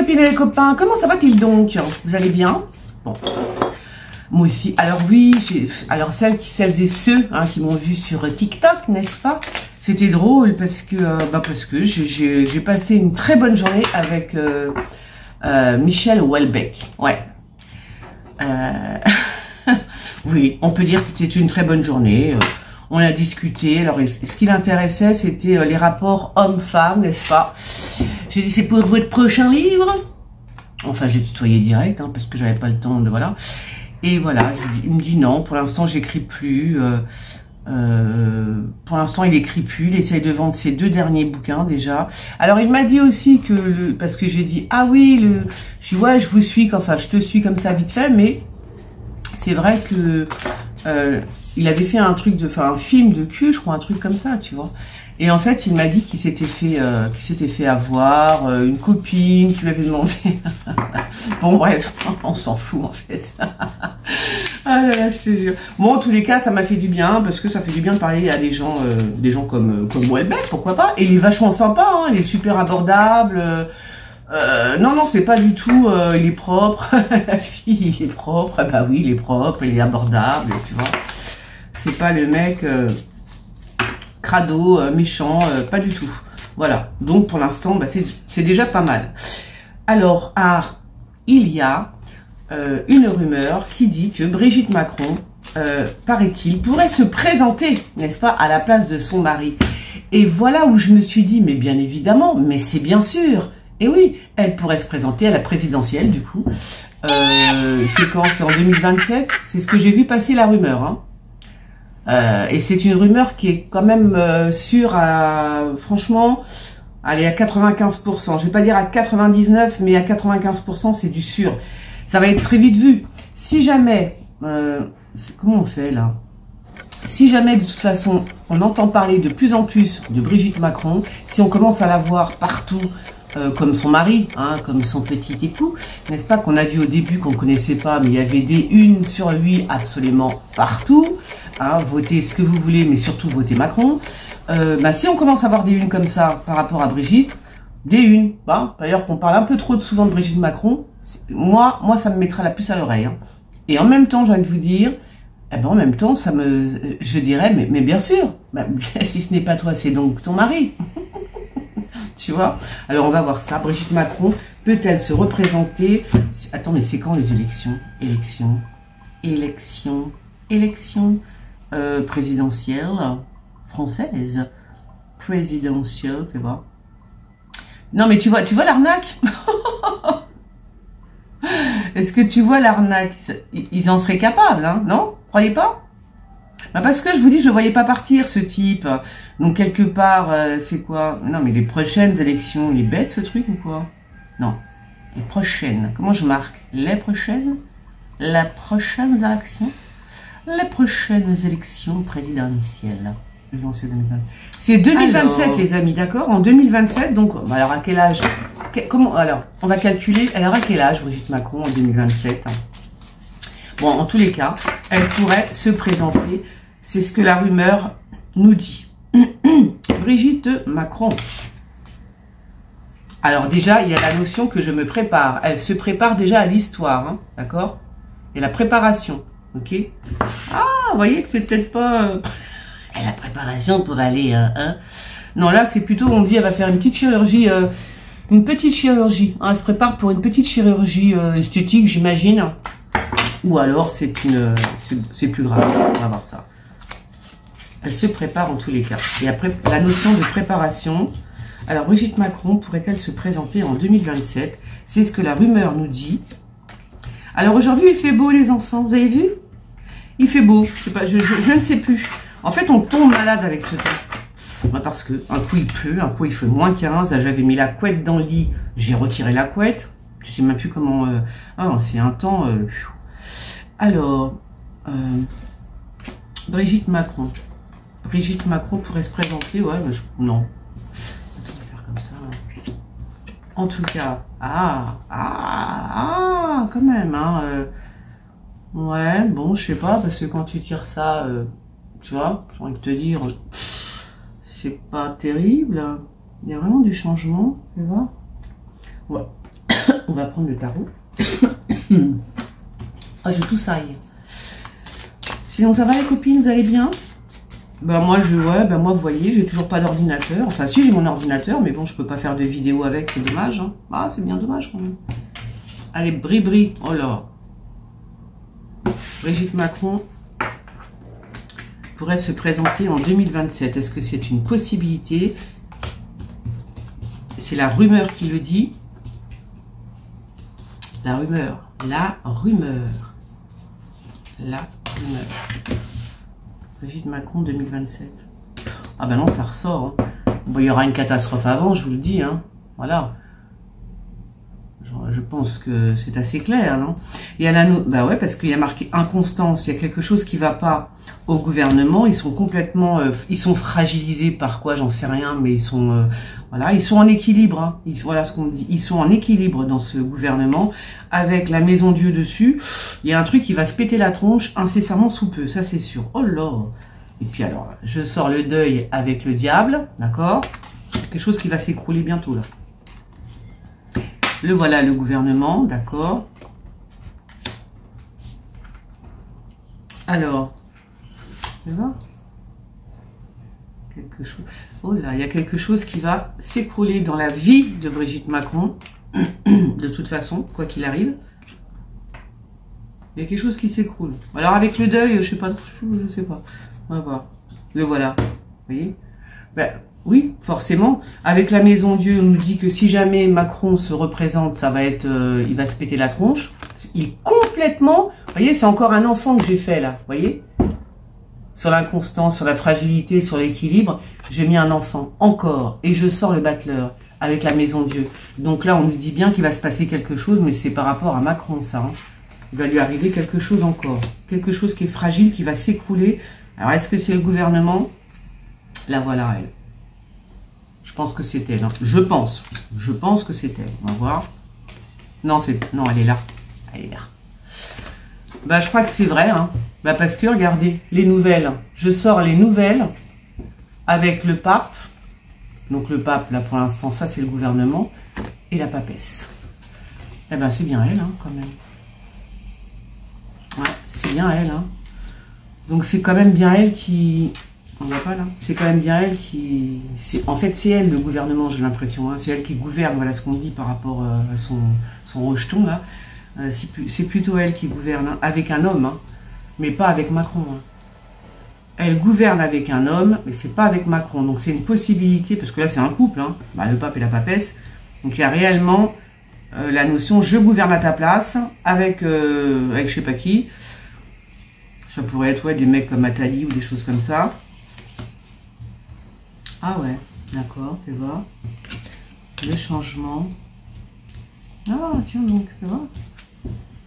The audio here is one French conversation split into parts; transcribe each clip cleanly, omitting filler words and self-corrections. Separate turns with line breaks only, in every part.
copines et les copains, comment ça va-t-il donc? Vous allez bien? Bon, moi aussi. Alors oui, alors celles et ceux hein, qui m'ont vu sur TikTok, n'est-ce pas? C'était drôle parce que j'ai passé une très bonne journée avec Michel Houellebecq. Ouais. Oui, on peut dire que c'était une très bonne journée. On a discuté. Alors, ce qui l'intéressait, c'était les rapports hommes-femmes, n'est-ce pas? J'ai dit, c'est pour votre prochain livre? Enfin, j'ai tutoyé direct, hein, parce que j'avais pas le temps de... Voilà. Et voilà, il me dit non, pour l'instant, j'écris plus. Pour l'instant, il écrit plus. Il essaye de vendre ses 2 derniers bouquins, déjà. Alors, il m'a dit aussi que... parce que j'ai dit, ah oui, je vois, je vous suis, enfin, je te suis comme ça, vite fait, mais c'est vrai que... il avait fait un film de cul, je crois, un truc comme ça, tu vois. Et en fait, il m'a dit qu'il s'était fait avoir, une copine qui lui avait demandé. Bon, bref, on s'en fout, en fait. Ah là là, je te jure. Bon, en tous les cas, ça m'a fait du bien, parce que ça fait du bien de parler à des gens comme Houellebecq, pourquoi pas. Et il est vachement sympa, hein, il est super abordable. Non, c'est pas du tout, il est propre. La fille, il est propre. Bah oui, il est propre, il est abordable, tu vois. C'est pas le mec crado, méchant, pas du tout. Voilà. Donc pour l'instant, bah, c'est déjà pas mal. Alors, il y a une rumeur qui dit que Brigitte Macron, paraît-il, pourrait se présenter, n'est-ce pas, à la place de son mari. Et voilà où je me suis dit, mais bien évidemment, mais c'est bien sûr. Et oui, elle pourrait se présenter à la présidentielle, du coup. C'est quand? C'est en 2027. C'est ce que j'ai vu passer la rumeur, hein. Et c'est une rumeur qui est quand même sûre à, franchement, allez, à 95%. Je vais pas dire à 99, mais à 95%, c'est du sûr. Ça va être très vite vu. Si jamais, comment on fait là? Si jamais, de toute façon, on entend parler de plus en plus de Brigitte Macron, si on commence à la voir partout, comme son mari, hein, comme son petit époux, n'est-ce pas, qu'on a vu au début, qu'on ne connaissait pas, mais il y avait des unes sur lui absolument partout, hein, votez ce que vous voulez, mais surtout votez Macron. Bah, si on commence à avoir des unes comme ça par rapport à Brigitte, des unes, bah, d'ailleurs qu'on parle un peu trop souvent de Brigitte Macron, moi ça me mettra la puce à l'oreille. Hein. Et en même temps, j'ai envie de vous dire, eh ben, en même temps, je dirais, mais bien sûr, bah, si ce n'est pas toi, c'est donc ton mari. Tu vois? Alors on va voir ça. Brigitte Macron peut-elle se représenter? Attends, mais c'est quand les élections? Élections présidentielles françaises. Présidentielles, fais voir. Non mais tu vois l'arnaque? Est-ce que tu vois l'arnaque? Ils en seraient capables, hein? Non? Croyez pas? Bah parce que je vous dis, je ne voyais pas partir ce type. Donc quelque part, c'est quoi? Non mais les prochaines élections, il est bête ce truc ou quoi? Non, les prochaines. Comment je marque? Les prochaines? Les prochaines élections? Les prochaines élections présidentielles. C'est 2027 alors... les amis, d'accord? En 2027, donc, alors à quel âge? Comment? Alors, on va calculer, alors à quel âge Brigitte Macron en 2027? Bon, en tous les cas, elle pourrait se présenter, c'est ce que la rumeur nous dit. Brigitte Macron. Alors déjà, il y a la notion que je me prépare. Elle se prépare déjà à l'histoire, hein, d'accord? Et la préparation, ok? Ah, vous voyez que c'est peut-être pas... la préparation pour aller... hein. Non, là, c'est plutôt, on dit, elle va faire une petite chirurgie... hein, elle se prépare pour une petite chirurgie esthétique, j'imagine. Ou alors, c'est plus grave. On va voir ça. Elle se prépare en tous les cas. Et après, la notion de préparation. Alors, Brigitte Macron pourrait-elle se présenter en 2027? C'est ce que la rumeur nous dit. Alors, aujourd'hui, il fait beau, les enfants. Vous avez vu? Il fait beau. Je sais pas, je ne sais plus. En fait, on tombe malade avec ce temps. Parce que un coup, il pleut. Un coup, il fait -15. Là, j'avais mis la couette dans le lit. J'ai retiré la couette. Je sais même plus comment... Ah, c'est un temps... Alors, Brigitte Macron. Brigitte Macron pourrait se présenter, ouais, mais non. On va faire comme ça. En tout cas, quand même, hein. Ouais, bon, je sais pas, parce que quand tu tires ça, tu vois, j'ai envie de te dire, c'est pas terrible. Il y a vraiment du changement, tu vois. Ouais. On va prendre le tarot. Ah, je toussaille. Sinon, ça va les copines, vous allez bien? Ben moi, moi, vous voyez, j'ai toujours pas d'ordinateur. Enfin, si, j'ai mon ordinateur, mais bon, je peux pas faire de vidéo avec, c'est dommage. Hein. Ah, c'est bien dommage quand même. Allez, Bri-Bri, oh là. Brigitte Macron pourrait se présenter en 2027. Est-ce que c'est une possibilité? C'est la rumeur qui le dit. La rumeur. La rumeur. La rumeur. Brigitte Macron 2027. Ah ben non, ça ressort. Hein. Bon, il y aura une catastrophe avant, je vous le dis. Hein. Voilà. Je pense que c'est assez clair, non? Il y a la bah ouais, parce qu'il y a marqué inconstance. Il y a quelque chose qui va pas au gouvernement. Ils sont complètement, ils sont fragilisés par quoi? J'en sais rien, mais ils sont, voilà, ils sont en équilibre. Hein. Voilà ce qu'on dit. Ils sont en équilibre dans ce gouvernement avec la Maison Dieu dessus. Il y a un truc qui va se péter la tronche incessamment sous peu, ça c'est sûr. Oh là! Et puis alors, je sors le deuil avec le diable, d'accord? Quelque chose qui va s'écrouler bientôt là. Le voilà, le gouvernement, d'accord. Alors, tu vois quelque chose. Oh là, il y a quelque chose qui va s'écrouler dans la vie de Brigitte Macron, de toute façon, quoi qu'il arrive. Il y a quelque chose qui s'écroule. Alors avec le deuil, je sais pas, je sais pas. On va voir. Le voilà, vous voyez. Ben, oui, forcément. Avec la Maison Dieu, on nous dit que si jamais Macron se représente, ça va être, il va se péter la tronche. Il est complètement, vous voyez, c'est encore un enfant que j'ai fait là, vous voyez. Sur l'inconstance, sur la fragilité, sur l'équilibre, j'ai mis un enfant encore. Et je sors le battleur avec la Maison Dieu. Donc là, on nous dit bien qu'il va se passer quelque chose, mais c'est par rapport à Macron, ça. Hein. Il va lui arriver quelque chose encore. Quelque chose qui est fragile, qui va s'écrouler. Alors, est-ce que c'est le gouvernement? La voilà, elle. Je pense que c'est elle. Hein. Je pense que c'est elle. On va voir. Non, non, elle est là. Elle est là. Bah, je crois que c'est vrai. Hein. Bah, parce que, regardez, les nouvelles. Je sors les nouvelles avec le pape. Donc, le pape, là, pour l'instant, ça, c'est le gouvernement. Et la papesse. Eh ben, c'est bien elle, hein, quand même. Ouais, c'est bien elle. Hein. Donc, c'est quand même bien elle qui... On voit pas là. C'est quand même bien elle qui... En fait, c'est elle le gouvernement, j'ai l'impression. Hein. C'est elle qui gouverne, voilà ce qu'on dit par rapport à son rejeton là. C'est plutôt elle qui gouverne, hein, avec un homme, hein, mais pas avec Macron. Hein. Elle gouverne avec un homme, mais c'est pas avec Macron. Donc c'est une possibilité, parce que là c'est un couple, hein, bah, le pape et la papesse. Donc il y a réellement la notion je gouverne à ta place, avec je sais pas qui. Ça pourrait être ouais, des mecs comme Attali ou des choses comme ça. Ah ouais, d'accord, tu vois. Le changement. Ah, tiens donc, tu vois.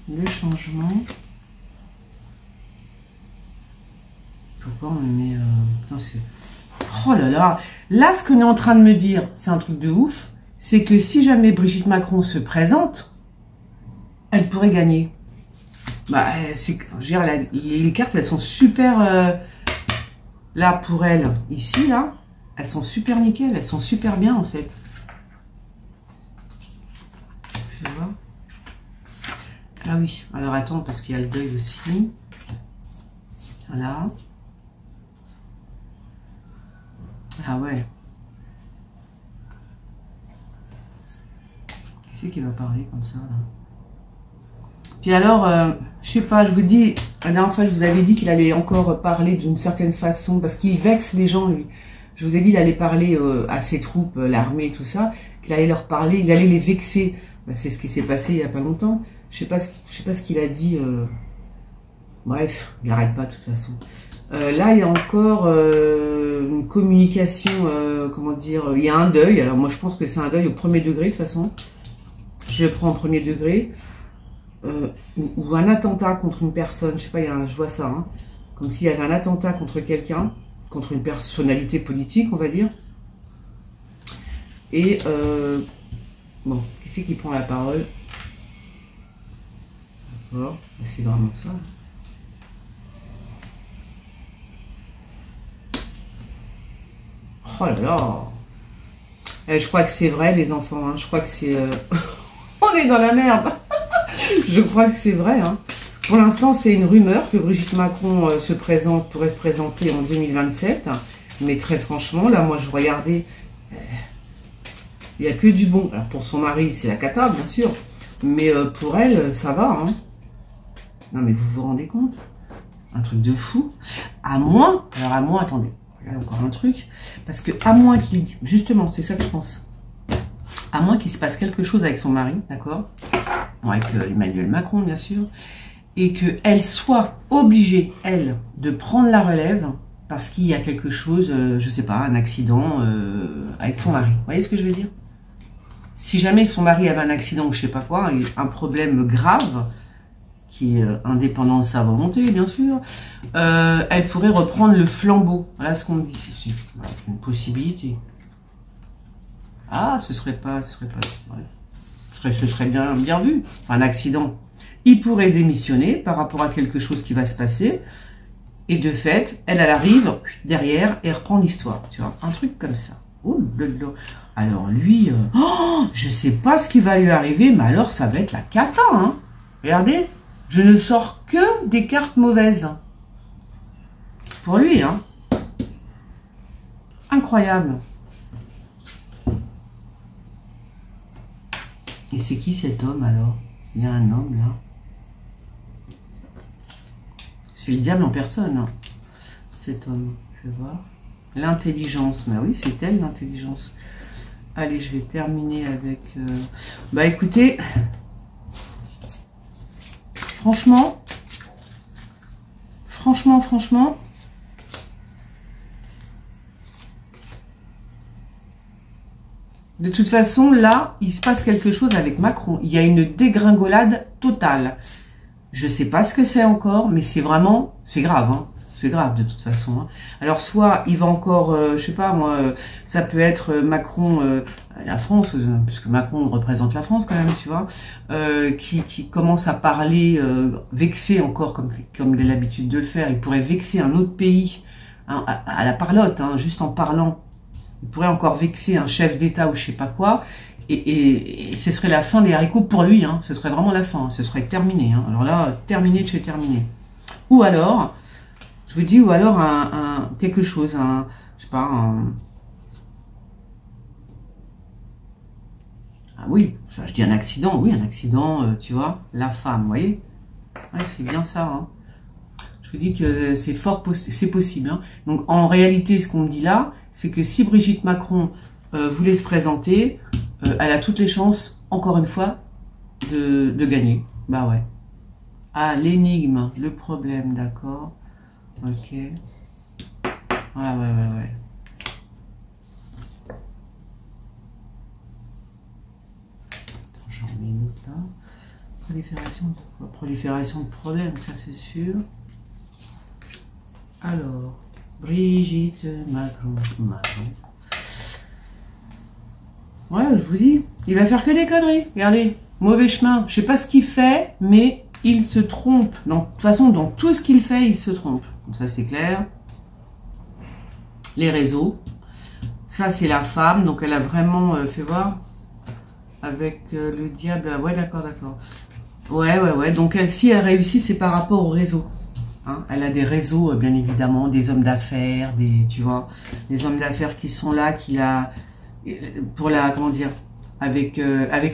Le changement. Pourquoi on me met... Putain, c'est... Oh là là. Là, ce qu'on est en train de me dire, c'est un truc de ouf. C'est que si jamais Brigitte Macron se présente, elle pourrait gagner. Bah, c'est... Les cartes, elles sont super... là, pour elle, ici, là... Elles sont super nickel, elles sont super bien en fait. Tu vois? Ah oui, alors attends, parce qu'il y a le deuil aussi. Voilà. Ah ouais. Qui c'est qui va parler comme ça là? Puis alors, je sais pas, je vous dis, la dernière fois je vous avais dit qu'il allait encore parler d'une certaine façon, parce qu'il vexe les gens lui. Je vous ai dit, il allait parler à ses troupes, l'armée et tout ça, qu'il allait leur parler, il allait les vexer. Ben, c'est ce qui s'est passé il n'y a pas longtemps. Je sais pas ce qu'il a dit. Bref, il n'arrête pas de toute façon. Là, il y a encore une communication, comment dire, il y a un deuil. Alors moi, je pense que c'est un deuil au premier degré de toute façon. Je le prends au premier degré. Ou un attentat contre une personne. Je sais pas, je vois ça. Hein, comme s'il y avait un attentat contre quelqu'un. Contre une personnalité politique, on va dire. Et, bon, qui c'est qui prend la parole? D'accord, c'est vraiment ça. Oh là là! Je crois que c'est vrai, les enfants, hein. Je crois que c'est... on On est dans la merde. Je crois que c'est vrai. Hein. Pour l'instant, c'est une rumeur que Brigitte Macron pourrait se présenter en 2027. Mais très franchement, là, moi, je regardais, il n'y a que du bon. Alors, pour son mari, c'est la cata, bien sûr. Mais pour elle, ça va. Hein. Non, mais vous vous rendez compte? Un truc de fou. À moins, alors à moins, attendez, il y a encore un truc. Parce que à moins qu'il, justement, c'est ça que je pense. À moins qu'il se passe quelque chose avec son mari, d'accord? Bon, avec Emmanuel Macron, bien sûr. Et qu'elle soit obligée, elle, de prendre la relève parce qu'il y a quelque chose, je sais pas, un accident avec son mari. Vous voyez ce que je veux dire? Si jamais son mari avait un accident ou je sais pas quoi, un problème grave, qui est indépendant de sa volonté, bien sûr, elle pourrait reprendre le flambeau. Voilà ce qu'on me dit, c'est une possibilité. Ah, ce serait pas, ouais. Ce serait bien vu. Enfin, un accident. Il pourrait démissionner par rapport à quelque chose qui va se passer. Et de fait, elle arrive derrière et reprend l'histoire. Tu vois, un truc comme ça. Oh là là. Alors lui, je sais pas ce qui va lui arriver, mais alors ça va être la cata. Hein. Regardez, je ne sors que des cartes mauvaises. Pour lui, hein. Incroyable. Et c'est qui cet homme alors? Il y a un homme là. C'est le diable en personne, hein, cet homme. Je vais voir. L'intelligence. Mais oui, c'est elle l'intelligence. Allez, je vais terminer avec... Bah écoutez, franchement, de toute façon, là, il se passe quelque chose avec Macron. Il y a une dégringolade totale. Je sais pas ce que c'est encore, mais c'est vraiment, c'est grave, hein. C'est grave de toute façon. Hein. Alors soit il va encore, je sais pas moi, ça peut être Macron, la France, puisque Macron représente la France quand même, tu vois, qui commence à parler, vexer encore comme il a l'habitude de le faire. Il pourrait vexer un autre pays hein, à la parlotte, hein, juste en parlant. Il pourrait encore vexer un chef d'État ou je sais pas quoi. Et ce serait la fin des haricots pour lui, hein. Ce serait vraiment la fin, hein. Ce serait terminé. Hein. Alors là, terminé de chez terminé. Ou alors, je vous dis, ou alors quelque chose, je sais pas, ah oui, je dis un accident, oui, un accident, tu vois, la femme, vous voyez. Ouais, c'est bien ça, hein. Je vous dis que c'est c'est possible. Hein. Donc en réalité, ce qu'on me dit là, c'est que si Brigitte Macron voulait se présenter, elle a toutes les chances, encore une fois, de gagner. Bah ouais. Ah, l'énigme, le problème, d'accord. Ok. Ouais. Attends, j'en mets une autre là. Prolifération de problèmes, ça c'est sûr. Alors, Brigitte Macron. Ouais, je vous dis, il va faire que des conneries. Regardez, mauvais chemin. Je sais pas ce qu'il fait, mais il se trompe. De toute façon, dans tout ce qu'il fait, il se trompe. Donc ça, c'est clair. Les réseaux. Ça, c'est la femme. Donc, elle a vraiment fait voir avec le diable. Ouais, d'accord. Ouais. Donc, si elle réussit, c'est par rapport au réseau. Hein, elle a des réseaux, bien évidemment, des hommes d'affaires, tu vois, des hommes d'affaires qui sont là, pour la, comment dire, avec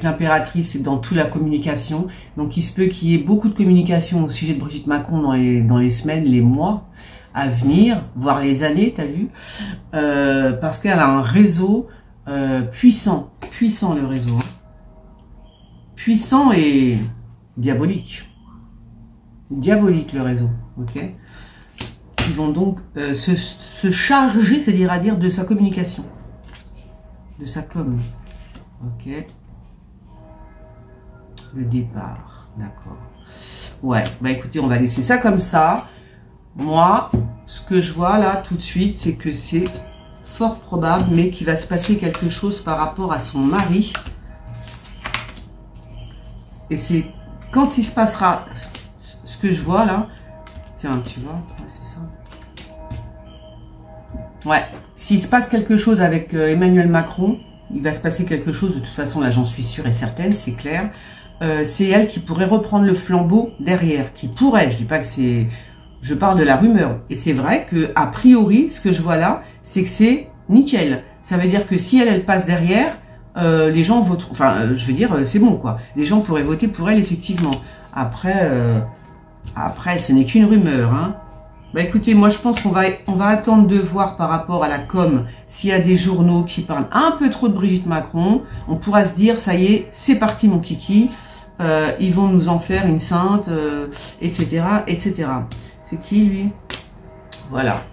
l'impératrice et dans toute la communication. Donc, il se peut qu'il y ait beaucoup de communication au sujet de Brigitte Macron dans les semaines, les mois à venir, voire les années, t'as vu, parce qu'elle a un réseau puissant le réseau, hein. Puissant et diabolique le réseau, ok. Ils vont donc se charger, c'est-à-dire de sa communication, de sa com, ok. Le départ, d'accord. Ouais, bah écoutez, on va laisser ça comme ça. Moi, ce que je vois là tout de suite, c'est que c'est fort probable, mais qu'il va se passer quelque chose par rapport à son mari. Et c'est quand il se passera ce que je vois là. Tiens, tu vois, ouais, c'est ça. Ouais, s'il se passe quelque chose avec Emmanuel Macron, il va se passer quelque chose, de toute façon là j'en suis sûre et certaine, c'est clair. C'est elle qui pourrait reprendre le flambeau derrière, qui pourrait, je dis pas que c'est... Je parle de la rumeur, et c'est vrai que a priori, ce que je vois là, c'est que c'est nickel. Ça veut dire que si elle passe derrière, les gens votent, enfin je veux dire, c'est bon quoi. Les gens pourraient voter pour elle effectivement. Après, ce n'est qu'une rumeur, hein. Bah écoutez, moi je pense qu'on va attendre de voir par rapport à la com, s'il y a des journaux qui parlent un peu trop de Brigitte Macron, on pourra se dire, ça y est, c'est parti mon kiki, ils vont nous en faire une sainte, etc., etc. C'est qui lui? Voilà.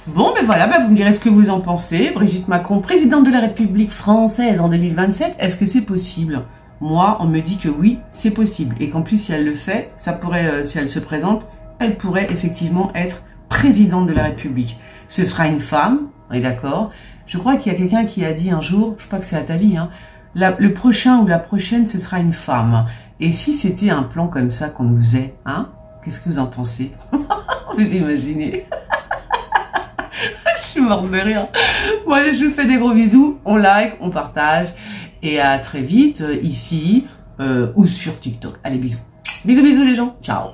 Bon, ben voilà, ben vous me direz ce que vous en pensez. Brigitte Macron, présidente de la République française en 2027, est-ce que c'est possible? Moi, on me dit que oui, c'est possible. Et qu'en plus, si elle le fait, ça pourrait, si elle se présente, elle pourrait effectivement être présidente de la République. Ce sera une femme, on est d'accord. Je crois qu'il y a quelqu'un qui a dit un jour, je crois que c'est Attali, hein, le prochain ou la prochaine, ce sera une femme. Et si c'était un plan comme ça qu'on nous faisait, hein, qu'est-ce que vous en pensez? Vous imaginez? Je suis morte de rire. Bon allez, je vous fais des gros bisous, on like, on partage, et à très vite ici ou sur TikTok. Allez, bisous. Bisous, bisous les gens, ciao.